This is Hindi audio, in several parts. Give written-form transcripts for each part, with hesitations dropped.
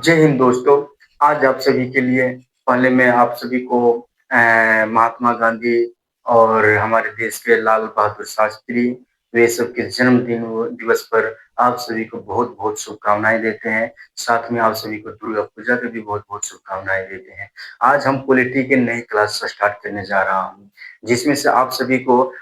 जय हिंद दोस्तों। आज आप सभी के लिए पहले मैं आप सभी को महात्मा गांधी और हमारे देश के लाल बहादुर शास्त्री वे सब के जन्मदिन दिवस पर आप सभी को बहुत-बहुत शुभकामनाएं देते हैं। साथ में आप सभी को दुर्गा पूजा की भी बहुत-बहुत शुभकामनाएं देते हैं। आज हम पॉलिटी की नई क्लास स्टार्ट करने जा रहा हूँ, जिसमें से आप सभी को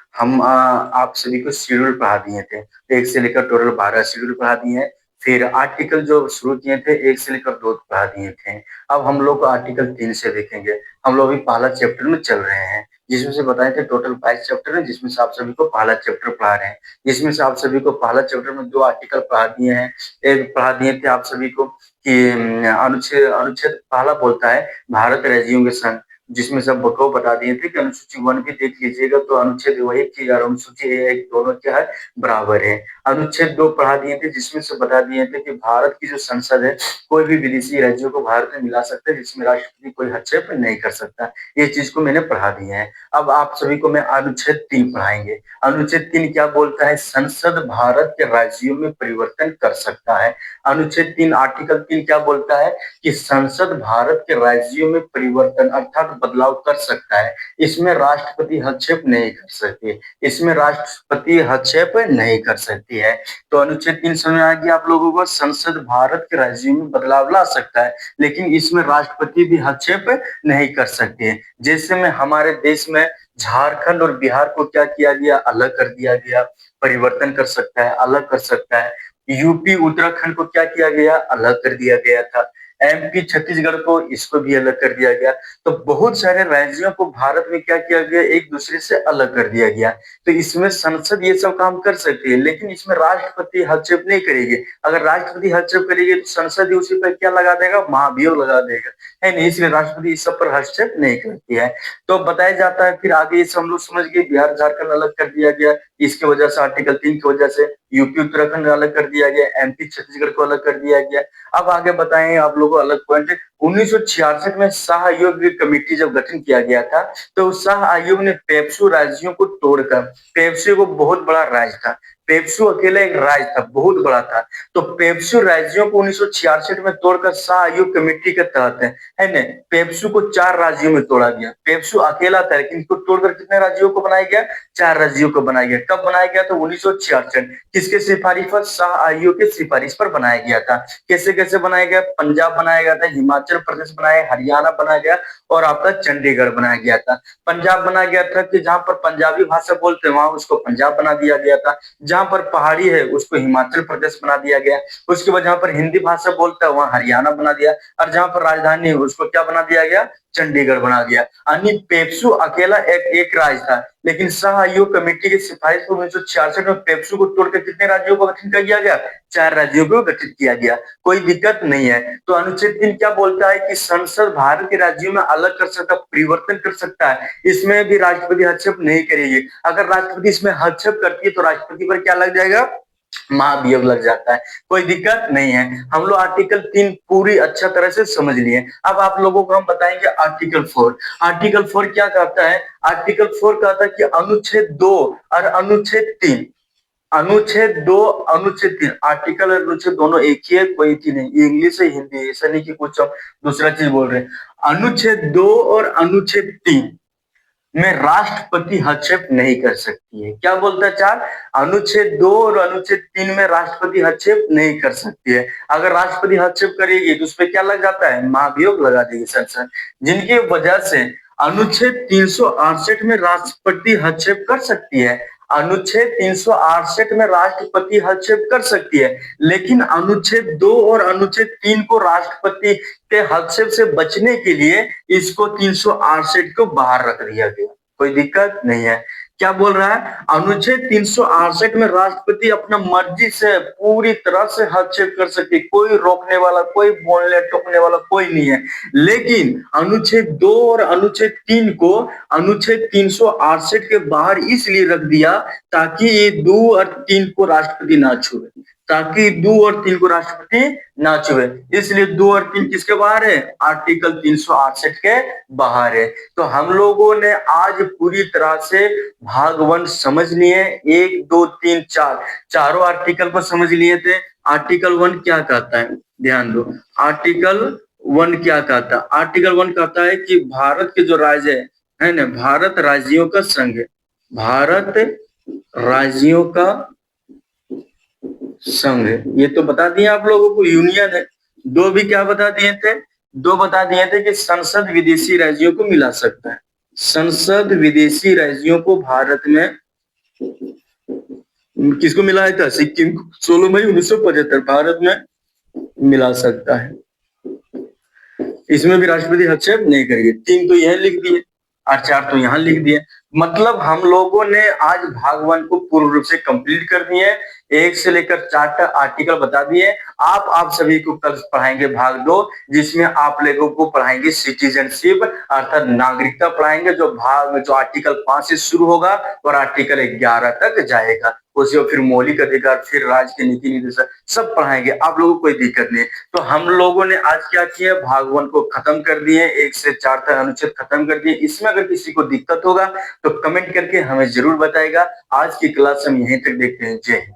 शेड्यूल पढ़ा दिए थे। 1 से लेकर टोटल 12 शेड्यूल पढ़ा दिए हैं। फिर आर्टिकल जो शुरू किए थे 1 से लेकर 2 तक पढ़ा दिए थे। अब हम लोग आर्टिकल 3 से देखेंगे। हम लोग अभी पहला चैप्टर में चल रहे हैं, जिसमें से बताए थे टोटल 22 चैप्टर है, जिसमें से आप सभी को पहला चैप्टर पढ़ा रहे हैं। जिसमें से आप सभी को पहला चैप्टर में 2 आर्टिकल पढ़ा दिए हैं। एक पढ़ा दिए थे आप सभी को कि अनुच्छेद अनुच्छेद पहला बोलता है भारत राज्यों के संघ, जिसमें से आपको बता दिए थे कि अनुसूची 1 भी देख लीजिएगा तो अनुच्छेद 1 की और अनुसूची 1 दोनों क्या है, बराबर है। अनुच्छेद 2 पढ़ा दिए थे, जिसमें से बता दिए थे कि भारत की जो संसद है कोई भी विदेशी राज्यों को भारत में मिला सकता है, जिसमें राष्ट्रपति कोई हस्तक्षेप नहीं कर सकता। ये चीज को मैंने पढ़ा दिया है। अब आप सभी को मैं अनुच्छेद 3 पढ़ाएंगे। अनुच्छेद 3 क्या बोलता है? संसद भारत के राज्यों में परिवर्तन कर सकता है। अनुच्छेद 3 आर्टिकल 3 क्या बोलता है कि संसद भारत के राज्यों में परिवर्तन अर्थात बदलाव कर सकता है। इसमें राष्ट्रपति हस्तक्षेप नहीं कर सकते। इसमें राष्ट्रपति हस्तक्षेप नहीं कर सकती है। तो अनुच्छेद 3 समझ आ गया आप लोगों को? संसद भारत के राज्यों में बदलाव ला सकता है, लेकिन इसमें राष्ट्रपति भी हस्तक्षेप नहीं कर सकते हैं। जैसे में हमारे देश में झारखंड और बिहार को क्या किया गया? अलग कर दिया गया। परिवर्तन कर सकता है, अलग कर सकता है। यूपी उत्तराखंड को क्या किया गया? अलग कर दिया गया था। एमपी छत्तीसगढ़ को इसको भी अलग कर दिया गया। तो बहुत सारे राज्यों को भारत में क्या किया गया? एक दूसरे से अलग कर दिया गया। तो इसमें संसद ये सब काम कर सकती है, लेकिन इसमें राष्ट्रपति हस्तक्षेप नहीं करेगी। अगर राष्ट्रपति हस्तक्षेप करेगी तो संसद ही उसी पर क्या लगा देगा? महाभियोग लगा देगा, है नहीं? इसलिए राष्ट्रपति इस सब पर हस्तक्षेप नहीं करती है। तो बताया जाता है फिर आगे ये हम लोग समझ गए, बिहार झारखंड अलग कर दिया गया। इसकी वजह से आर्टिकल 3 की वजह से यूपी उत्तराखंड अलग कर दिया गया, एमपी छत्तीसगढ़ को अलग कर दिया गया। अब आगे बताएं आप लोगों को अलग पॉइंट। 1966 में शाह आयोग कमेटी जब गठन किया गया था, तो शाह आयोग ने पेप्सू राज्यों को तोड़कर, पेप्सू को बहुत बड़ा राज्य था, पेप्सू अकेला एक राज्य था, बहुत बड़ा था। तो पेप्सू राज्यों को 1966 में तोड़कर शाह आयोग कमेटी के तहत है ना, पेप्सू को 4 राज्यों में तोड़ा गया। पेप्सू अकेला था, लेकिन इसको तोड़कर कितने राज्यों को बनाया गया? 4 राज्यों को बनाया गया। कब बनाया गया? तो 1966। किसके सिफारिश पर? शाह आयोग के सिफारिश पर बनाया गया था। कैसे कैसे बनाया गया? पंजाब बनाया गया था, हिमाचल प्रदेश बनाया, हरियाणा बनाया गया और आपका चंडीगढ़ बनाया गया था। पंजाब बनाया गया था कि जहां पर पंजाबी भाषा बोलते हैं वहां उसको पंजाब बना दिया गया था। जहां पर पहाड़ी है उसको हिमाचल प्रदेश बना दिया गया। उसके बाद जहां पर हिंदी भाषा बोलता है वहां हरियाणा बना दिया, और जहां पर राजधानी है उसको क्या बना दिया गया? चंडीगढ़ बना दिया। यानी पेप्सू अकेला एक राज्य था, लेकिन शाह आयोग कमेटी की सिफारिश पर 1966 में पेप्सू को तोड़कर कितने राज्यों को गठन किया गया? 4 राज्यों को गठित किया गया। कोई दिक्कत नहीं है। तो अनुच्छेद 3 क्या बोलता है कि संसद भारत के राज्यों में अलग कर सकता, परिवर्तन कर सकता है। इसमें भी राष्ट्रपति हस्तक्षेप नहीं करेगी। अगर राष्ट्रपति इसमें हस्तक्षेप करती है तो राष्ट्रपति पर क्या लग जाएगा? महाभियोग लग जाता है। कोई दिक्कत नहीं है। हम लोग आर्टिकल 3 पूरी अच्छा तरह से समझ लिए। अब आप लोगों को हम बताएंगे आर्टिकल 4। आर्टिकल 4 क्या कहता है? आर्टिकल 4 कहता है कि अनुच्छेद 2 और अनुच्छेद 3, अनुच्छेद 2 अनुच्छेद 3, आर्टिकल और अनुच्छेद दोनों एक ही है, कोई चीज नहीं। ये इंग्लिश है, हिंदी है, ऐसा नहीं कि कुछ हम दूसरा चीज बोल रहे हैं। अनुच्छेद 2 और अनुच्छेद 3 में राष्ट्रपति हस्तक्षेप नहीं कर सकती है। क्या बोलता है? 4 अनुच्छेद 2 और अनुच्छेद 3 में राष्ट्रपति हस्तक्षेप नहीं कर सकती है। अगर राष्ट्रपति हस्तक्षेप करेगी तो उस पर क्या लग जाता है? महाभियोग लगा देगी संसद, जिनकी वजह से अनुच्छेद 368 में राष्ट्रपति हस्तक्षेप कर सकती है। अनुच्छेद 368 में राष्ट्रपति हस्तक्षेप कर सकती है, लेकिन अनुच्छेद 2 और अनुच्छेद 3 को राष्ट्रपति के हस्तक्षेप से बचने के लिए इसको 368 को बाहर रख दिया गया। कोई दिक्कत नहीं है। क्या बोल रहा है? अनुच्छेद 368 में राष्ट्रपति अपना मर्जी से पूरी तरह से हस्तक्षेप कर सकती है, कोई रोकने वाला, कोई बोलने टोकने वाला कोई नहीं है। लेकिन अनुच्छेद 2 और अनुच्छेद 3 को अनुच्छेद 368 के बाहर इसलिए रख दिया ताकि ये 2 और 3 को राष्ट्रपति ना छुए, ताकि 2 और 3 को राष्ट्रपति ना चुने। इसलिए 2 और 3 किसके बाहर है? आर्टिकल 368 के बाहर है। तो हम लोगों ने आज पूरी तरह से भाग 1 समझ लिए, 1, 2, 3, 4 चारों आर्टिकल को समझ लिए थे। आर्टिकल 1 क्या कहता है? ध्यान दो, आर्टिकल 1 क्या कहता है? आर्टिकल 1 कहता है कि भारत के जो राज्य है ना, भारत राज्यों का संघ है। भारत राज्यों का संघ, ये तो बता दिए आप लोगों को, यूनियन है। 2 भी क्या बता दिए थे? 2 बता दिए थे कि संसद विदेशी राज्यों को मिला सकता है। संसद विदेशी राज्यों को भारत में किसको मिलाया था? सिक्किम को 16 मई 1975 भारत में मिला सकता है। इसमें भी राष्ट्रपति हस्तक्षेप नहीं करेंगे। 3 तो यह लिख दिए और 4 तो यहाँ लिख दिए। मतलब हम लोगों ने आज भाग 1 को पूर्ण रूप से कंप्लीट कर दिए। 1 से लेकर 4 तक आर्टिकल बता दिए। आप सभी को कल पढ़ाएंगे भाग 2, जिसमें आप लोगों को पढ़ाएंगे सिटीजनशिप अर्थात नागरिकता पढ़ाएंगे, जो आर्टिकल 5 से शुरू होगा और आर्टिकल 11 तक जाएगा। उसके फिर मौलिक अधिकार, फिर राज्य के नीति निर्देशक सब पढ़ाएंगे। आप लोगों को कोई दिक्कत नहीं है। तो हम लोगों ने आज क्या किया? भाग 1 को खत्म कर दिए, 1 से 4 तक अनुच्छेद खत्म कर दिए। इसमें अगर किसी को दिक्कत होगा तो कमेंट करके हमें जरूर बताएगा। आज की क्लास हम यहीं तक देखते हैं। जय हिंद।